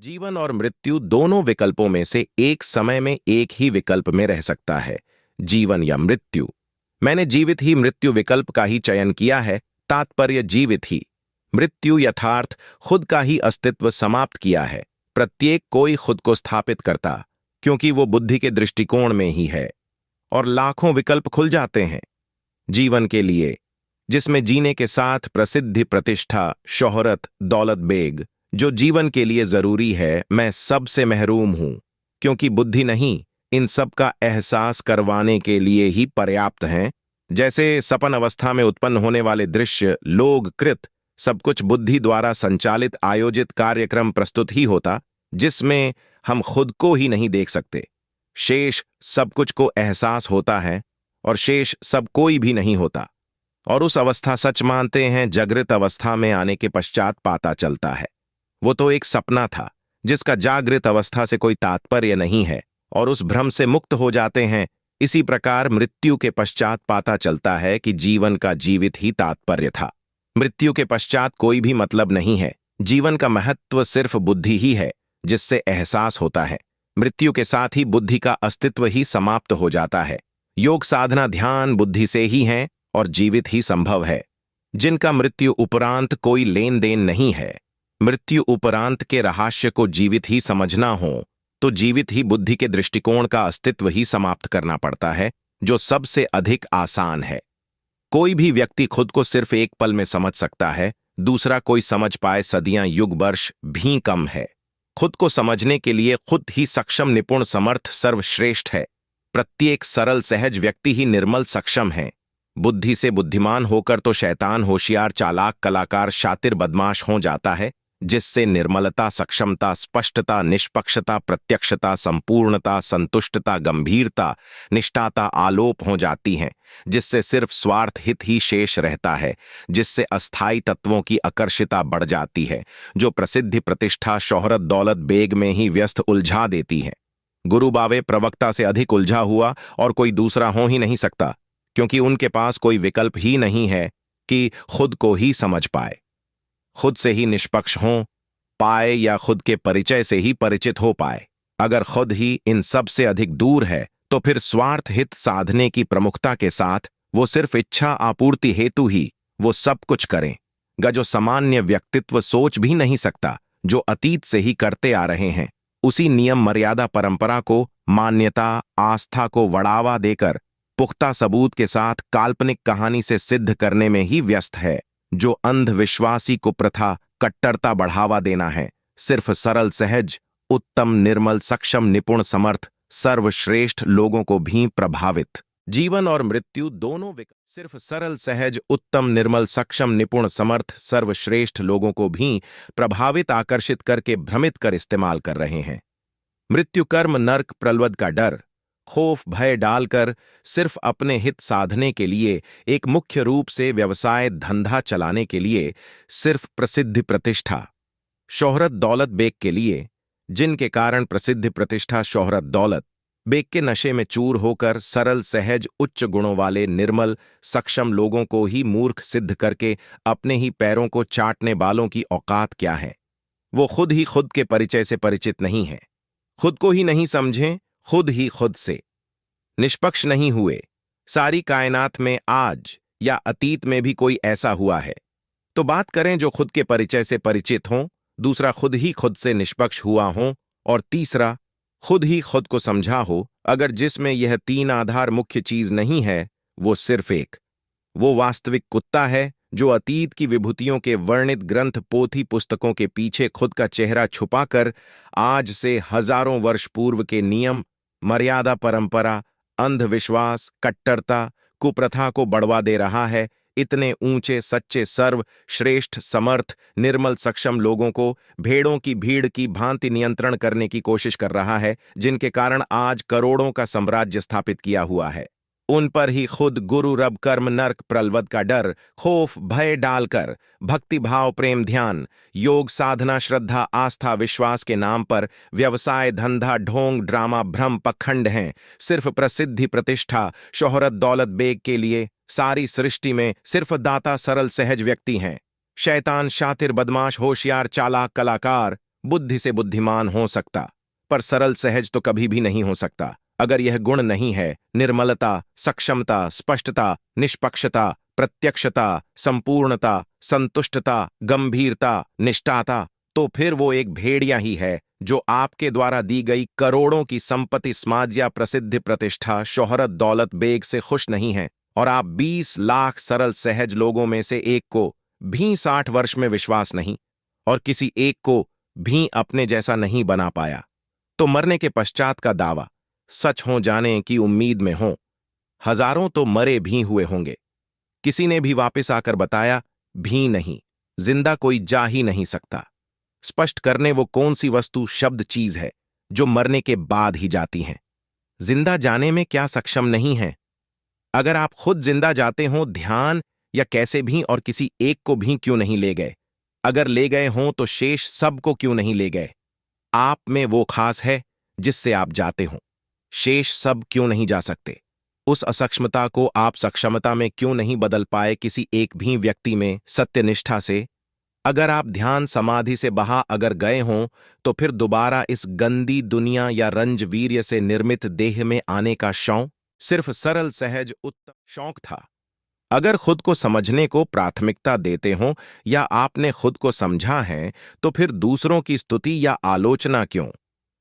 जीवन और मृत्यु दोनों विकल्पों में से एक समय में एक ही विकल्प में रह सकता है, जीवन या मृत्यु। मैंने जीवित ही मृत्यु विकल्प का ही चयन किया है। तात्पर्य जीवित ही। मृत्यु यथार्थ खुद का ही अस्तित्व समाप्त किया है। प्रत्येक कोई खुद को स्थापित करता, क्योंकि वो बुद्धि के दृष्टिकोण में ही है। और लाखों विकल्प खुल जाते हैं जीवन के लिए, जिसमें जीने के साथ प्रसिद्धि, प्रतिष्ठा, शोहरत, दौलत बेग, जो जीवन के लिए जरूरी है, मैं सबसे महरूम हूं, क्योंकि बुद्धि नहीं इन सब का एहसास करवाने के लिए ही पर्याप्त हैं। जैसे सपन अवस्था में उत्पन्न होने वाले दृश्य, लोग, कृत, सब कुछ बुद्धि द्वारा संचालित आयोजित कार्यक्रम प्रस्तुत ही होता, जिसमें हम खुद को ही नहीं देख सकते। शेष सब कुछ को एहसास होता है और शेष सब कोई भी नहीं होता। और उस अवस्था सच मानते हैं जागृत अवस्था में आने के पश्चात पता चलता है वो तो एक सपना था, जिसका जागृत अवस्था से कोई तात्पर्य नहीं है, और उस भ्रम से मुक्त हो जाते हैं। इसी प्रकार मृत्यु के पश्चात पता चलता है कि जीवन का जीवित ही तात्पर्य था। मृत्यु के पश्चात कोई भी मतलब नहीं है। जीवन का महत्व सिर्फ बुद्धि ही है, जिससे एहसास होता है। मृत्यु के साथ ही बुद्धि का अस्तित्व ही समाप्त हो जाता है। योग साधना ध्यान बुद्धि से ही है और जीवित ही संभव है, जिनका मृत्यु उपरांत कोई लेन देन नहीं है। मृत्यु उपरांत के रहस्य को जीवित ही समझना हो तो जीवित ही बुद्धि के दृष्टिकोण का अस्तित्व ही समाप्त करना पड़ता है, जो सबसे अधिक आसान है। कोई भी व्यक्ति खुद को सिर्फ एक पल में समझ सकता है, दूसरा कोई समझ पाए सदियां युग वर्ष भी कम है। खुद को समझने के लिए खुद ही सक्षम, निपुण, समर्थ, सर्वश्रेष्ठ है। प्रत्येक सरल सहज व्यक्ति ही निर्मल सक्षम है। बुद्धि से बुद्धिमान होकर तो शैतान होशियार, चालाक, कलाकार, शातिर, बदमाश हो जाता है, जिससे निर्मलता, सक्षमता, स्पष्टता, निष्पक्षता, प्रत्यक्षता, संपूर्णता, संतुष्टता, गंभीरता, निष्ठाता आलोप हो जाती हैं, जिससे सिर्फ स्वार्थ हित ही शेष रहता है, जिससे अस्थायी तत्वों की आकर्षिता बढ़ जाती है, जो प्रसिद्धि, प्रतिष्ठा, शोहरत, दौलत बेग में ही व्यस्त उलझा देती है। गुरु बावे प्रवक्ता से अधिक उलझा हुआ और कोई दूसरा हो ही नहीं सकता, क्योंकि उनके पास कोई विकल्प ही नहीं है कि खुद को ही समझ पाए, खुद से ही निष्पक्ष हो पाए या खुद के परिचय से ही परिचित हो पाए। अगर खुद ही इन सब से अधिक दूर है, तो फिर स्वार्थ हित साधने की प्रमुखता के साथ वो सिर्फ इच्छा आपूर्ति हेतु ही वो सब कुछ करेगा, जो सामान्य व्यक्तित्व सोच भी नहीं सकता, जो अतीत से ही करते आ रहे हैं। उसी नियम, मर्यादा, परंपरा को, मान्यता, आस्था को बढ़ावा देकर पुख्ता सबूत के साथ काल्पनिक कहानी से सिद्ध करने में ही व्यस्त है, जो अंधविश्वासी को प्रथा, कट्टरता बढ़ावा देना है। सिर्फ सरल, सहज, उत्तम, निर्मल, सक्षम, निपुण, समर्थ, सर्वश्रेष्ठ लोगों को भी प्रभावित। जीवन और मृत्यु दोनों सिर्फ सरल, सहज, उत्तम, निर्मल, सक्षम, निपुण, समर्थ, सर्वश्रेष्ठ लोगों को भी प्रभावित, आकर्षित करके भ्रमित कर इस्तेमाल कर रहे हैं। मृत्यु, कर्म, नरक, प्रलवद का डर, खौफ, भय डालकर सिर्फ अपने हित साधने के लिए, एक मुख्य रूप से व्यवसाय धंधा चलाने के लिए, सिर्फ प्रसिद्धि, प्रतिष्ठा, शोहरत, दौलत बेग के लिए, जिनके कारण प्रसिद्धि, प्रतिष्ठा, शोहरत, दौलत बेग के नशे में चूर होकर सरल, सहज, उच्च गुणों वाले, निर्मल, सक्षम लोगों को ही मूर्ख सिद्ध करके अपने ही पैरों को चाटने वालों की औकात क्या है। वो खुद ही खुद के परिचय से परिचित नहीं है, खुद को ही नहीं समझें, खुद ही खुद से निष्पक्ष नहीं हुए। सारी कायनात में आज या अतीत में भी कोई ऐसा हुआ है तो बात करें जो खुद के परिचय से परिचित हों, दूसरा खुद ही खुद से निष्पक्ष हुआ हो, और तीसरा खुद ही खुद को समझा हो। अगर जिसमें यह तीन आधार मुख्य चीज नहीं है, वो सिर्फ एक, वो वास्तविक कुत्ता है, जो अतीत की विभूतियों के वर्णित ग्रंथ, पोथी, पुस्तकों के पीछे खुद का चेहरा छुपाकर आज से हजारों वर्ष पूर्व के नियम, मर्यादा, परंपरा, अंधविश्वास, कट्टरता, कुप्रथा को बढ़वा दे रहा है। इतने ऊंचे, सच्चे, सर्व श्रेष्ठ, समर्थ, निर्मल, सक्षम लोगों को भेड़ों की भीड़ की भांति नियंत्रण करने की कोशिश कर रहा है, जिनके कारण आज करोड़ों का साम्राज्य स्थापित किया हुआ है। उन पर ही खुद गुरु, रब, कर्म, नरक, प्रलवद का डर, खौफ, भय डालकर भक्ति भाव, प्रेम, ध्यान, योग साधना, श्रद्धा, आस्था, विश्वास के नाम पर व्यवसाय धंधा, ढोंग, ड्रामा, भ्रम, पखंड हैं। सिर्फ प्रसिद्धि, प्रतिष्ठा, शोहरत, दौलत बेग के लिए सारी सृष्टि में सिर्फ दाता, सरल, सहज व्यक्ति हैं। शैतान, शातिर, बदमाश, होशियार, चालाक, कलाकार बुद्धि से बुद्धिमान हो सकता, पर सरल सहज तो कभी भी नहीं हो सकता अगर यह गुण नहीं है निर्मलता, सक्षमता, स्पष्टता, निष्पक्षता, प्रत्यक्षता, संपूर्णता, संतुष्टता, गंभीरता, निष्ठाता। तो फिर वो एक भेड़िया ही है जो आपके द्वारा दी गई करोड़ों की संपत्ति, समाज या प्रसिद्धि, प्रतिष्ठा, शोहरत, दौलत, बेग से खुश नहीं है। और आप 20 लाख सरल सहज लोगों में से एक को भी 60 वर्ष में विश्वास नहीं, और किसी एक को भी अपने जैसा नहीं बना पाया। तो मरने के पश्चात का दावा सच हो जाने की उम्मीद में हो। हजारों तो मरे भी हुए होंगे, किसी ने भी वापस आकर बताया भी नहीं। जिंदा कोई जा ही नहीं सकता। स्पष्ट करने वो कौन सी वस्तु, शब्द, चीज है जो मरने के बाद ही जाती है। जिंदा जाने में क्या सक्षम नहीं है? अगर आप खुद जिंदा जाते हो ध्यान या कैसे भी, और किसी एक को भी क्यों नहीं ले गए? अगर ले गए हों तो शेष सब को क्यों नहीं ले गए? आप में वो खास है जिससे आप जाते हो, शेष सब क्यों नहीं जा सकते? उस असक्षमता को आप सक्षमता में क्यों नहीं बदल पाए किसी एक भी व्यक्ति में, सत्यनिष्ठा से? अगर आप ध्यान समाधि से बहा अगर गए हों तो फिर दोबारा इस गंदी दुनिया या रंज वीर्य से निर्मित देह में आने का शौक सिर्फ सरल सहज उत्तम शौक था। अगर खुद को समझने को प्राथमिकता देते हो या आपने खुद को समझा है तो फिर दूसरों की स्तुति या आलोचना क्यों?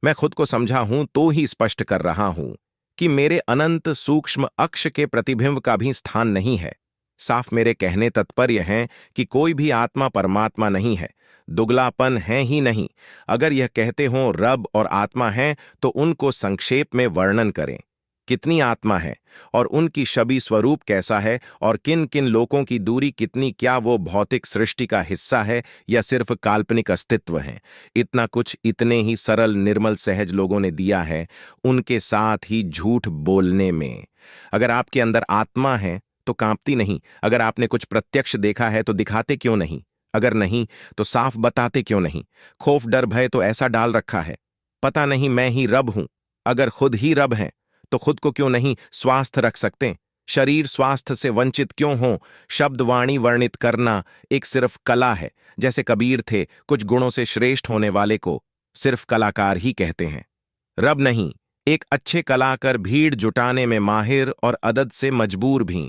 मैं खुद को समझा हूं तो ही स्पष्ट कर रहा हूं कि मेरे अनंत सूक्ष्म अक्ष के प्रतिबिंब का भी स्थान नहीं है। साफ मेरे कहने तात्पर्य है कि कोई भी आत्मा परमात्मा नहीं है, दुगलापन है ही नहीं। अगर यह कहते हो रब और आत्मा है तो उनको संक्षेप में वर्णन करें। कितनी आत्मा है और उनकी छवि स्वरूप कैसा है, और किन किन लोगों की दूरी कितनी, क्या वो भौतिक सृष्टि का हिस्सा है या सिर्फ काल्पनिक अस्तित्व है? इतना कुछ इतने ही सरल निर्मल सहज लोगों ने दिया है, उनके साथ ही झूठ बोलने में। अगर आपके अंदर आत्मा है तो कांपती नहीं? अगर आपने कुछ प्रत्यक्ष देखा है तो दिखाते क्यों नहीं? अगर नहीं तो साफ बताते क्यों नहीं? खौफ, डर, भय तो ऐसा डाल रखा है, पता नहीं मैं ही रब हूं। अगर खुद ही रब हैं तो खुद को क्यों नहीं स्वस्थ रख सकते? शरीर स्वास्थ्य से वंचित क्यों हो? शब्द वाणी वर्णित करना एक सिर्फ कला है। जैसे कबीर थे, कुछ गुणों से श्रेष्ठ होने वाले को सिर्फ कलाकार ही कहते हैं, रब नहीं। एक अच्छे कलाकार भीड़ जुटाने में माहिर और अदद से मजबूर भी।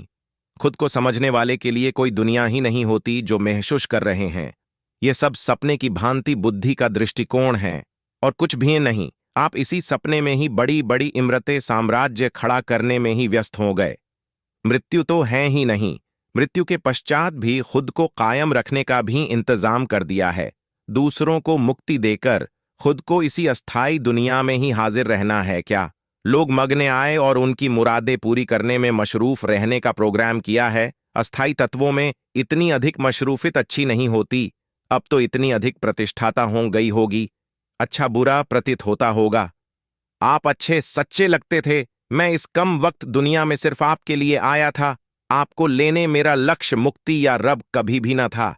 खुद को समझने वाले के लिए कोई दुनिया ही नहीं होती जो महसूस कर रहे हैं। ये सब सपने की भांति बुद्धि का दृष्टिकोण है और कुछ भी नहीं। आप इसी सपने में ही बड़ी बड़ी इमरतें, साम्राज्य खड़ा करने में ही व्यस्त हो गए। मृत्यु तो है ही नहीं। मृत्यु के पश्चात भी खुद को कायम रखने का भी इंतजाम कर दिया है। दूसरों को मुक्ति देकर खुद को इसी अस्थाई दुनिया में ही हाजिर रहना है क्या? लोग मगने आए और उनकी मुरादें पूरी करने में मशरूफ रहने का प्रोग्राम किया है। अस्थाई तत्वों में इतनी अधिक मशरूफियत अच्छी नहीं होती। अब तो इतनी अधिक प्रतिष्ठाता हो गई होगी, अच्छा बुरा प्रतीत होता होगा। आप अच्छे सच्चे लगते थे। मैं इस कम वक्त दुनिया में सिर्फ आपके लिए आया था। आपको लेने मेरा लक्ष्य मुक्ति या रब कभी भी न था।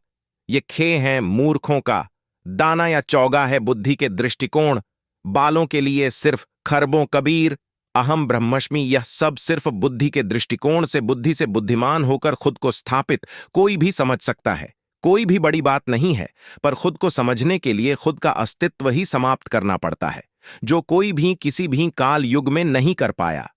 ये खे है मूर्खों का, दाना या चौगा है बुद्धि के दृष्टिकोण। बालों के लिए सिर्फ खरबों कबीर, अहम ब्रह्मस्मि, यह सब सिर्फ बुद्धि के दृष्टिकोण से बुद्धि से बुद्धिमान होकर खुद को स्थापित कोई भी समझ सकता है। कोई भी बड़ी बात नहीं है, पर खुद को समझने के लिए खुद का अस्तित्व ही समाप्त करना पड़ता है, जो कोई भी किसी भी काल युग में नहीं कर पाया।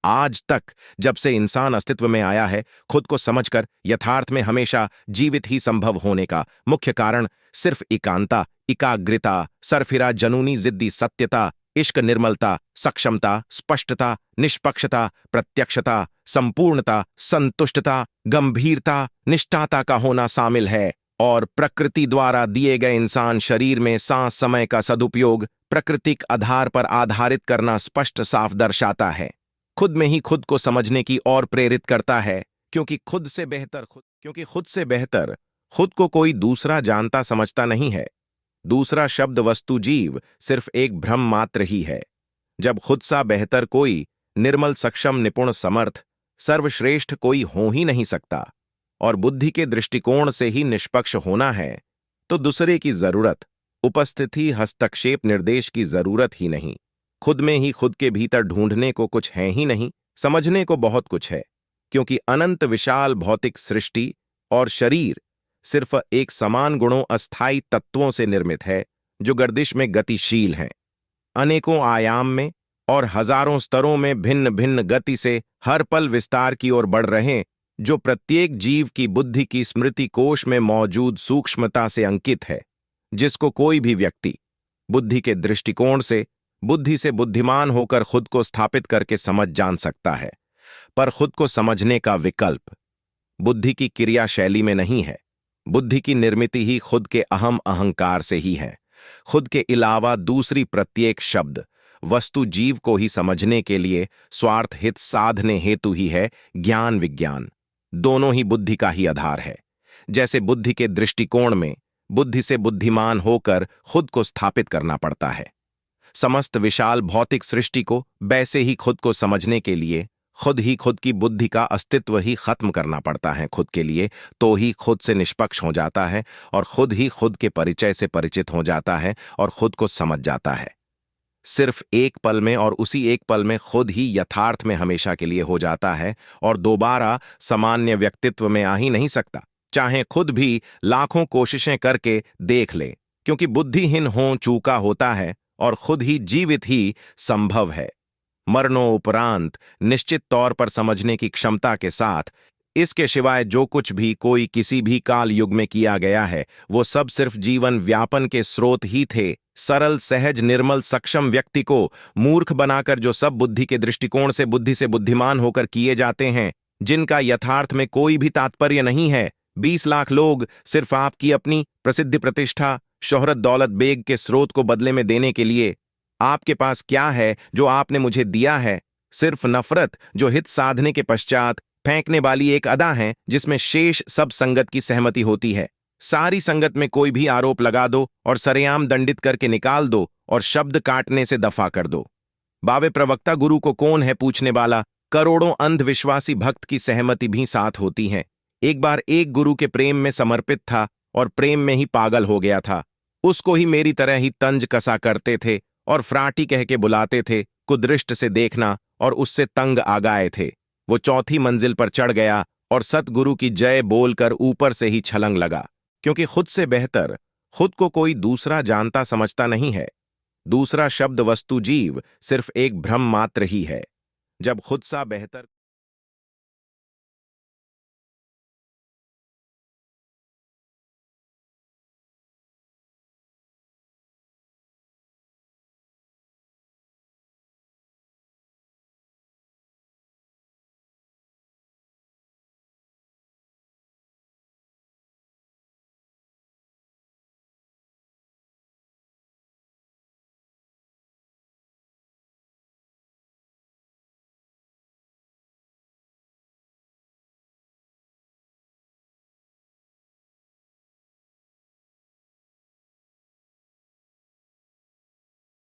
आज तक जब से इंसान अस्तित्व में आया है, खुद को समझकर यथार्थ में हमेशा जीवित ही संभव होने का मुख्य कारण सिर्फ एकांता, एकाग्रता, सरफिरा, जनूनी जिद्दी सत्यता, इश्क, निर्मलता, सक्षमता, स्पष्टता, निष्पक्षता, प्रत्यक्षता, संपूर्णता, संतुष्टता, गंभीरता, निष्ठाता का होना शामिल है। और प्रकृति द्वारा दिए गए इंसान शरीर में सांस समय का सदुपयोग प्राकृतिक आधार पर आधारित करना स्पष्ट साफ दर्शाता है। खुद में ही खुद को समझने की ओर प्रेरित करता है, क्योंकि खुद से बेहतर खुद को कोई दूसरा जानता समझता नहीं है। दूसरा शब्द वस्तु जीव सिर्फ एक भ्रम मात्र ही है। जब खुद सा बेहतर कोई निर्मल, सक्षम, निपुण, समर्थ, सर्वश्रेष्ठ कोई हो ही नहीं सकता, और बुद्धि के दृष्टिकोण से ही निष्पक्ष होना है, तो दूसरे की जरूरत, उपस्थिति, हस्तक्षेप, निर्देश की जरूरत ही नहीं। खुद में ही खुद के भीतर ढूंढने को कुछ है ही नहीं, समझने को बहुत कुछ है, क्योंकि अनंत विशाल भौतिक सृष्टि और शरीर सिर्फ एक समान गुणों, अस्थाई तत्वों से निर्मित है, जो गर्दिश में गतिशील हैं, अनेकों आयाम में और हजारों स्तरों में भिन्न भिन्न गति से हर पल विस्तार की ओर बढ़ रहे, जो प्रत्येक जीव की बुद्धि की स्मृति कोश में मौजूद सूक्ष्मता से अंकित है, जिसको कोई भी व्यक्ति बुद्धि के दृष्टिकोण से बुद्धि से बुद्धिमान होकर खुद को स्थापित करके समझ जान सकता है। पर खुद को समझने का विकल्प बुद्धि की क्रिया शैली में नहीं है। बुद्धि की निर्मिति ही खुद के अहम अहंकार से ही है। खुद के अलावा दूसरी प्रत्येक शब्द वस्तु जीव को ही समझने के लिए स्वार्थ हित साधने हेतु ही है। ज्ञान विज्ञान दोनों ही बुद्धि का ही आधार है। जैसे बुद्धि के दृष्टिकोण में बुद्धि से बुद्धिमान होकर खुद को स्थापित करना पड़ता है, समस्त विशाल भौतिक सृष्टि को वैसे ही खुद को समझने के लिए खुद ही खुद की बुद्धि का अस्तित्व ही खत्म करना पड़ता है खुद के लिए, तो ही खुद से निष्पक्ष हो जाता है और खुद ही खुद के परिचय से परिचित हो जाता है और खुद को समझ जाता है। सिर्फ एक पल में और उसी एक पल में खुद ही यथार्थ में हमेशा के लिए हो जाता है और दोबारा सामान्य व्यक्तित्व में आ ही नहीं सकता, चाहे खुद भी लाखों कोशिशें करके देख ले, क्योंकि बुद्धिहीन हो चूका होता है और खुद ही जीवित ही संभव है। मरणोपरांत निश्चित तौर पर समझने की क्षमता के साथ इसके सिवाय जो कुछ भी कोई किसी भी काल युग में किया गया है वो सब सिर्फ जीवन व्यापन के स्रोत ही थे। सरल सहज निर्मल सक्षम व्यक्ति को मूर्ख बनाकर जो सब बुद्धि के दृष्टिकोण से बुद्धि से बुद्धिमान होकर किए जाते हैं, जिनका यथार्थ में कोई भी तात्पर्य नहीं है। 20 लाख लोग सिर्फ आपकी अपनी प्रसिद्धि प्रतिष्ठा शोहरत दौलत बेग के स्रोत को बदले में देने के लिए आपके पास क्या है जो आपने मुझे दिया है? सिर्फ नफरत जो हित साधने के पश्चात फेंकने वाली एक अदा है, जिसमें शेष सब संगत की सहमति होती है। सारी संगत में कोई भी आरोप लगा दो और सरेआम दंडित करके निकाल दो और शब्द काटने से दफा कर दो। बावे प्रवक्ता गुरु को कौन है पूछने वाला, करोड़ों अंधविश्वासी भक्त की सहमति भी साथ होती है। एक बार एक गुरु के प्रेम में समर्पित था और प्रेम में ही पागल हो गया था। उसको ही मेरी तरह ही तंज कसा करते थे और फ्राटी कह के बुलाते थे, कुदृष्ट से देखना, और उससे तंग आ गए थे। वो चौथी मंजिल पर चढ़ गया और सतगुरु की जय बोलकर ऊपर से ही छलंग लगा, क्योंकि खुद से बेहतर खुद को कोई दूसरा जानता समझता नहीं है। दूसरा शब्द वस्तु जीव सिर्फ एक भ्रम मात्र ही है। जब खुद सा बेहतर